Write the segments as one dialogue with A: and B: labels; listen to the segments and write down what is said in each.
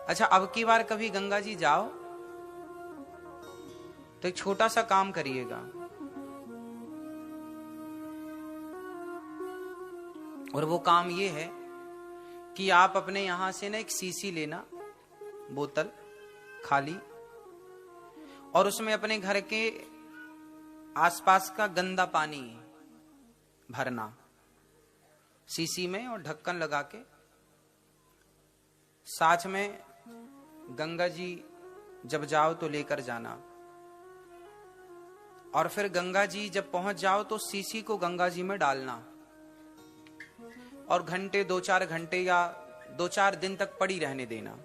A: अच्छा, अब की बार कभी गंगा जी जाओ तो एक छोटा सा काम करिएगा, और वो काम ये है कि आप अपने यहां से ना एक सीसी लेना, बोतल खाली, और उसमें अपने घर के आसपास का गंदा पानी भरना सीसी में, और ढक्कन लगा के साथ में गंगा जी जब जाओ तो लेकर जाना, और फिर गंगा जी जब पहुंच जाओ तो सीसी को गंगा जी में डालना, और घंटे 2-4 घंटे या 2-4 दिन तक पड़ी रहने देना,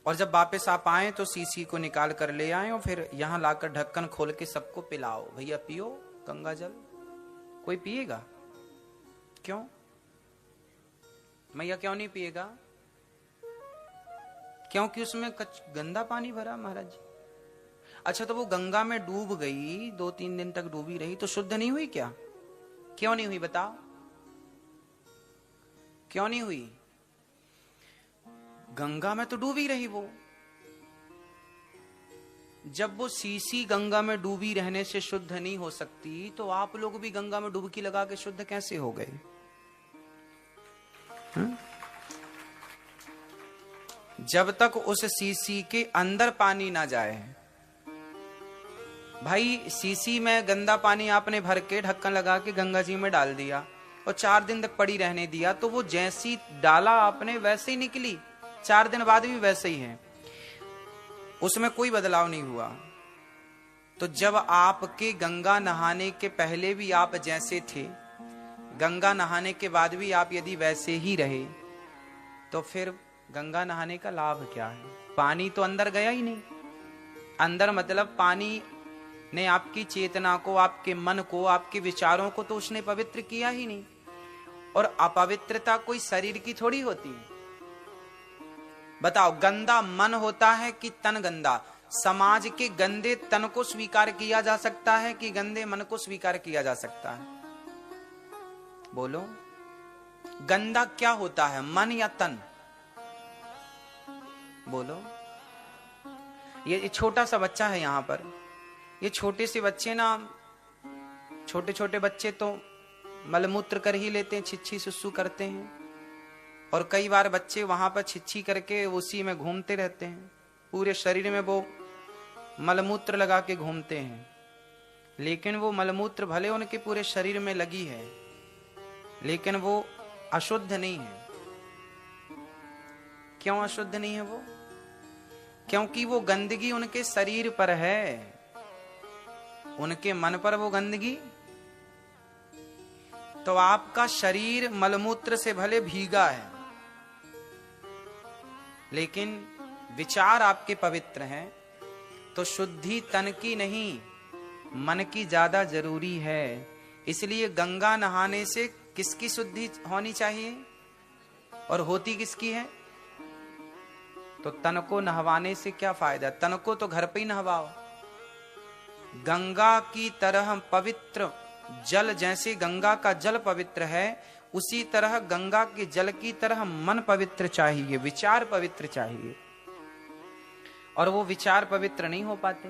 A: और जब वापस आप आए तो सीसी को निकाल कर ले आए, और फिर यहां लाकर ढक्कन खोल के सबको पिलाओ, भैया पियो गंगा जल। कोई पिएगा? क्यों मैया, क्यों नहीं पिएगा? क्योंकि उसमें गंदा पानी भरा महाराज जी। अच्छा, तो वो गंगा में डूब गई, 2-3 दिन तक डूबी रही, तो शुद्ध नहीं हुई क्या? क्यों नहीं हुई बताओ, क्यों नहीं हुई? गंगा में तो डूबी रही वो। जब वो सीसी गंगा में डूबी रहने से शुद्ध नहीं हो सकती, तो आप लोग भी गंगा में डुबकी लगा के शुद्ध कैसे हो गए? जब तक उस सीसी के अंदर पानी ना जाए, भाई सीसी में गंदा पानी आपने भर के ढक्कन लगा के गंगा जी में डाल दिया और 4 दिन तक पड़ी रहने दिया, तो वो जैसी डाला आपने वैसे ही निकली, 4 दिन बाद भी वैसे ही है, उसमें कोई बदलाव नहीं हुआ। तो जब आपके गंगा नहाने के पहले भी आप जैसे थे, गंगा नहाने के बाद भी आप यदि वैसे ही रहे, तो फिर गंगा नहाने का लाभ क्या है? पानी तो अंदर गया ही नहीं। अंदर मतलब पानी ने आपकी चेतना को, आपके मन को, आपके विचारों को तो उसने पवित्र किया ही नहीं। और अपवित्रता कोई शरीर की थोड़ी होती है। बताओ, गंदा मन होता है कि तन गंदा? समाज के गंदे तन को स्वीकार किया जा सकता है कि गंदे मन को स्वीकार किया जा सकता है? बोलो, गंदा क्या होता है, मन या तन? बोलो। ये छोटा सा बच्चा है यहां पर, ये छोटे से बच्चे ना, छोटे छोटे बच्चे तो मलमूत्र कर ही लेते हैं, छिच्छी सुसु करते हैं, और कई बार बच्चे वहां पर छिच्छी करके उसी में घूमते रहते हैं, पूरे शरीर में वो मलमूत्र लगा के घूमते हैं। लेकिन वो मलमूत्र भले उनके पूरे शरीर में लगी है, लेकिन वो अशुद्ध नहीं है। क्यों अशुद्ध नहीं है वो? क्योंकि वो गंदगी उनके शरीर पर है, उनके मन पर वो गंदगी। तो आपका शरीर मलमूत्र से भले भीगा है, लेकिन विचार आपके पवित्र हैं, तो शुद्धि तन की नहीं, मन की ज्यादा जरूरी है। इसलिए गंगा नहाने से किसकी शुद्धि होनी चाहिए, और होती किसकी है? तो तन को नहवाने से क्या फायदा? तन को तो घर पे ही नहवाओ। गंगा की तरह पवित्र जल, जैसे गंगा का जल पवित्र है, उसी तरह गंगा के जल की तरह मन पवित्र चाहिए, विचार पवित्र चाहिए। और वो विचार पवित्र नहीं हो पाते।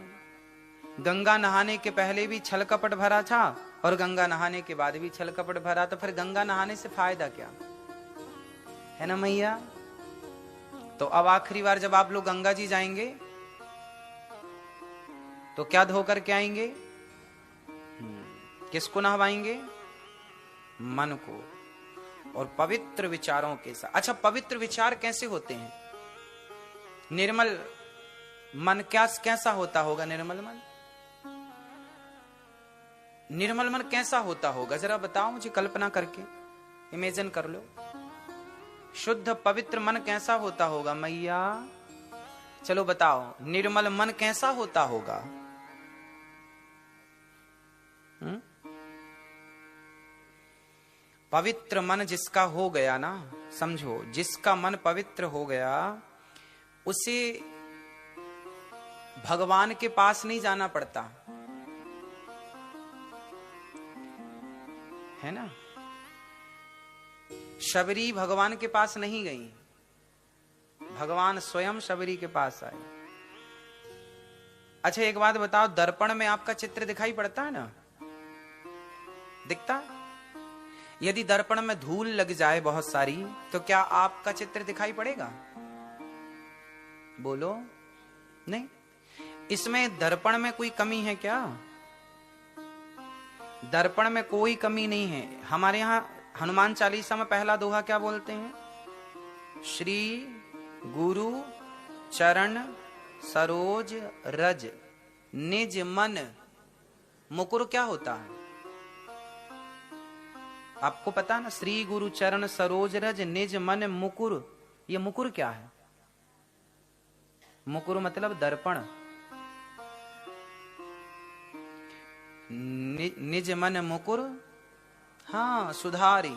A: गंगा नहाने के पहले भी छल कपट भरा था, और गंगा नहाने के बाद भी छल कपट भरा, तो फिर गंगा नहाने से फायदा क्या है? ना मैया। तो अब आखिरी बार जब आप लोग गंगा जी जाएंगे तो क्या धोकर के आएंगे? किसको नहवाएंगे? मन को, और पवित्र विचारों के साथ। अच्छा, पवित्र विचार कैसे होते हैं? निर्मल मन कैसा होता होगा? निर्मल मन, निर्मल मन कैसा होता होगा? जरा बताओ मुझे, कल्पना करके इमेजिन कर लो। शुद्ध पवित्र मन कैसा होता होगा मैया? चलो बताओ, निर्मल मन कैसा होता होगा? पवित्र मन जिसका हो गया ना, समझो, जिसका मन पवित्र हो गया, उसे भगवान के पास नहीं जाना पड़ता है ना। शबरी भगवान के पास नहीं गई, भगवान स्वयं शबरी के पास आए। अच्छा एक बात बताओ, दर्पण में आपका चित्र दिखाई पड़ता है ना? दिखता? यदि दर्पण में धूल लग जाए बहुत सारी, तो क्या आपका चित्र दिखाई पड़ेगा? बोलो नहीं। इसमें दर्पण में कोई कमी है क्या? दर्पण में कोई कमी नहीं है। हमारे यहां हनुमान चालीसा में पहला दोहा क्या बोलते हैं? श्री गुरु चरण सरोज रज निज मन मुकुर। क्या होता है आपको पता ना? श्री गुरु चरण सरोज रज निज मन मुकुर। ये मुकुर क्या है? मुकुर मतलब दर्पण। निज मन मुकुर, हाँ सुधारी।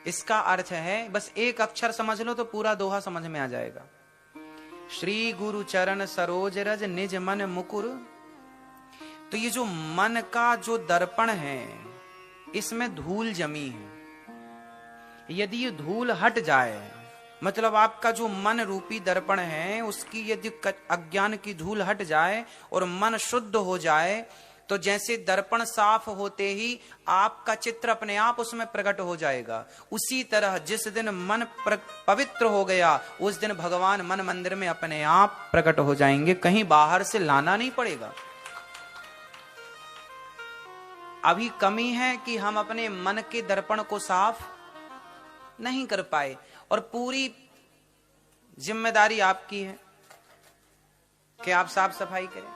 A: इसका अर्थ है, बस एक अक्षर समझ लो तो पूरा दोहा समझ में आ जाएगा। श्री गुरु चरण सरोज रज निज मन मुकुर। तो ये जो मन का जो दर्पण है, इसमें धूल जमी है। यदि ये धूल हट जाए, मतलब आपका जो मन रूपी दर्पण है उसकी यदि अज्ञान की धूल हट जाए और मन शुद्ध हो जाए, तो जैसे दर्पण साफ होते ही आपका चित्र अपने आप उसमें प्रकट हो जाएगा। उसी तरह जिस दिन मन पवित्र हो गया, उस दिन भगवान मन मंदिर में अपने आप प्रकट हो जाएंगे। कहीं बाहर से लाना नहीं पड़ेगा। अभी कमी है कि हम अपने मन के दर्पण को साफ नहीं कर पाए, और पूरी जिम्मेदारी आपकी है कि आप साफ सफाई करें,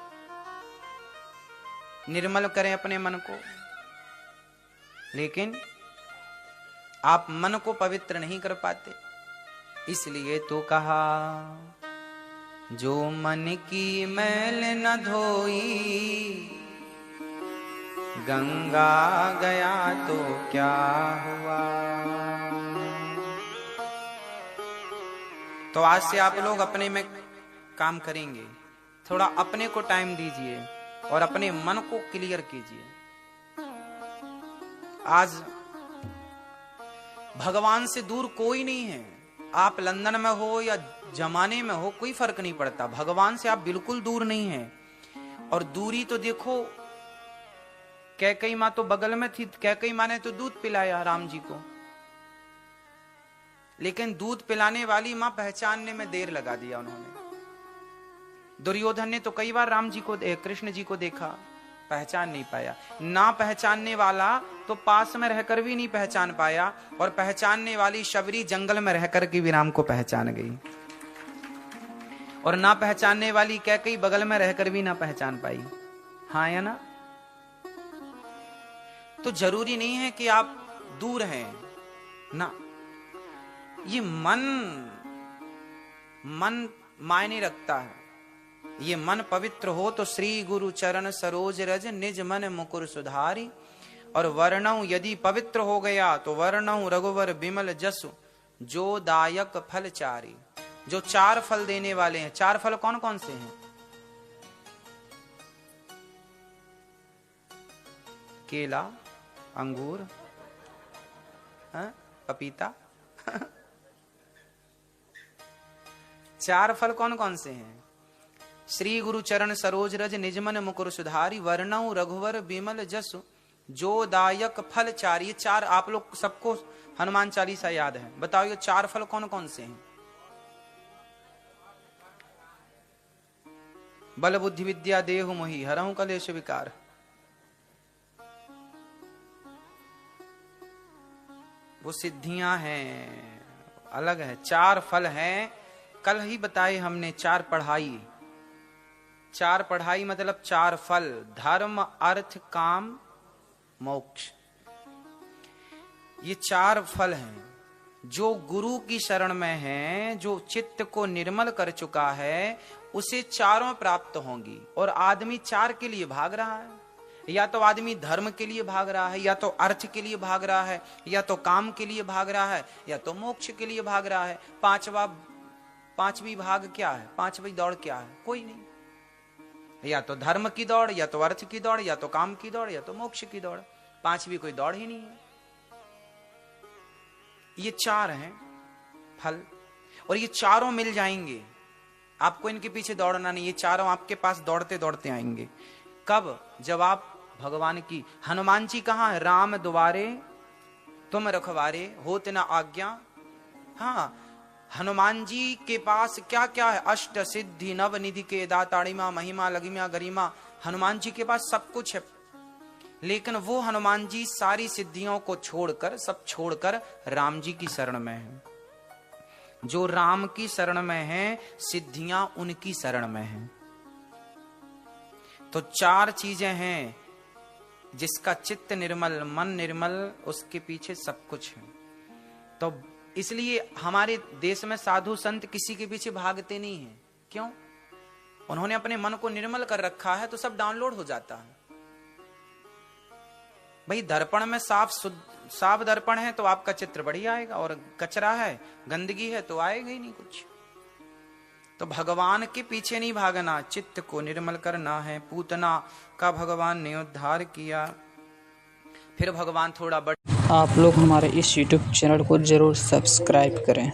A: निर्मल करें अपने मन को। लेकिन आप मन को पवित्र नहीं कर पाते। इसलिए तो कहा, जो मन की मैल न धोई गंगा गया तो क्या हुआ। तो आज से आप लोग अपने में काम करेंगे। थोड़ा अपने को टाइम दीजिए और अपने मन को क्लियर कीजिए। आज भगवान से दूर कोई नहीं है। आप लंदन में हो या जमाने में हो, कोई फर्क नहीं पड़ता। भगवान से आप बिल्कुल दूर नहीं हैं। और दूरी तो देखो, कैकई माँ तो बगल में थी। कैकई माँ ने तो दूध पिलाया राम जी को, लेकिन दूध पिलाने वाली माँ पहचानने में देर लगा दिया उन्होंने। दुर्योधन ने तो कई बार राम जी को, कृष्ण जी को देखा, पहचान नहीं पाया। ना पहचानने वाला तो पास में रहकर भी नहीं पहचान पाया, और पहचानने वाली शबरी जंगल में रहकर के भी राम को पहचान गई, और ना पहचानने वाली कैकई बगल में रहकर भी ना पहचान पाई। हाँ या ना? तो जरूरी नहीं है कि आप दूर हैं ना। ये मन मायने रखता है। ये मन पवित्र हो तो श्री गुरु चरण सरोज रज निज मन मुकुर सुधारी। और वर्णव यदि पवित्र हो गया तो वर्णव रघुवर बिमल जसु जो दायक फल चारी। जो 4 फल देने वाले हैं। 4 फल कौन कौन से हैं? केला, अंगूर, पपीता। 4 फल कौन कौन से हैं? श्री गुरु चरण सरोज रज निजमन मुकुर सुधारी, वर्णव रघुवर बिमल जसु जो दायक फल चारी। 4 आप लोग सबको हनुमान चालीसा याद है। बताओ ये 4 फल कौन कौन से हैं? बल बुद्धि विद्या देहु मोहि हरहु कलेश विकार। वो सिद्धियां हैं, अलग है। 4 फल हैं। कल ही बताए हमने 4 पढ़ाई। 4 पढ़ाई मतलब 4 फल, धर्म अर्थ काम मोक्ष। ये 4 फल हैं। जो गुरु की शरण में है, जो चित्त को निर्मल कर चुका है, उसे चारों प्राप्त होंगी। और आदमी 4 के लिए भाग रहा है। या तो आदमी धर्म के लिए भाग रहा है, या तो अर्थ के लिए भाग रहा है, या तो काम के लिए भाग रहा है, या तो मोक्ष के लिए भाग रहा है। पांचवी भाग क्या है? 5वीं दौड़ क्या है? कोई नहीं। या तो धर्म की दौड़, या तो अर्थ की दौड़, या तो काम की दौड़, या तो मोक्ष की दौड़। 5वीं कोई दौड़ ही नहीं है। ये 4 हैं फल। और ये चारों मिल जाएंगे, आपको इनके पीछे दौड़ना नहीं, ये चारों आपके पास दौड़ते दौड़ते आएंगे। कब? जब आप भगवान की, हनुमान जी कहाँ है? राम द्वारे तुम रखवारे, होत न आज्ञा। हाँ, हनुमान जी के पास क्या क्या है? अष्ट सिद्धि नव निधि के दाताड़िमा महिमा लगिमा गरिमा। हनुमान जी के पास सब कुछ है, लेकिन वो हनुमान जी सारी सिद्धियों को छोड़कर, सब छोड़कर राम जी की शरण में है। जो राम की शरण में है, सिद्धियां उनकी शरण में हैं। तो चार चीजें हैं, जिसका चित्त निर्मल, मन निर्मल, उसके पीछे सब कुछ है। तो इसलिए हमारे देश में साधु संत किसी के पीछे भागते नहीं हैं। क्यों? उन्होंने अपने मन को निर्मल कर रखा है, तो सब डाउनलोड हो जाता है। भाई दर्पण में साफ दर्पण है तो आपका चित्र बढ़िया आएगा, और कचरा है, गंदगी है तो आएगा ही नहीं कुछ। तो भगवान के पीछे नहीं भागना, चित्त को निर्मल करना है। पूतना का भगवान ने उद्धार किया, फिर भगवान थोड़ा
B: आप लोग हमारे इस YouTube चैनल को जरूर सब्सक्राइब करें।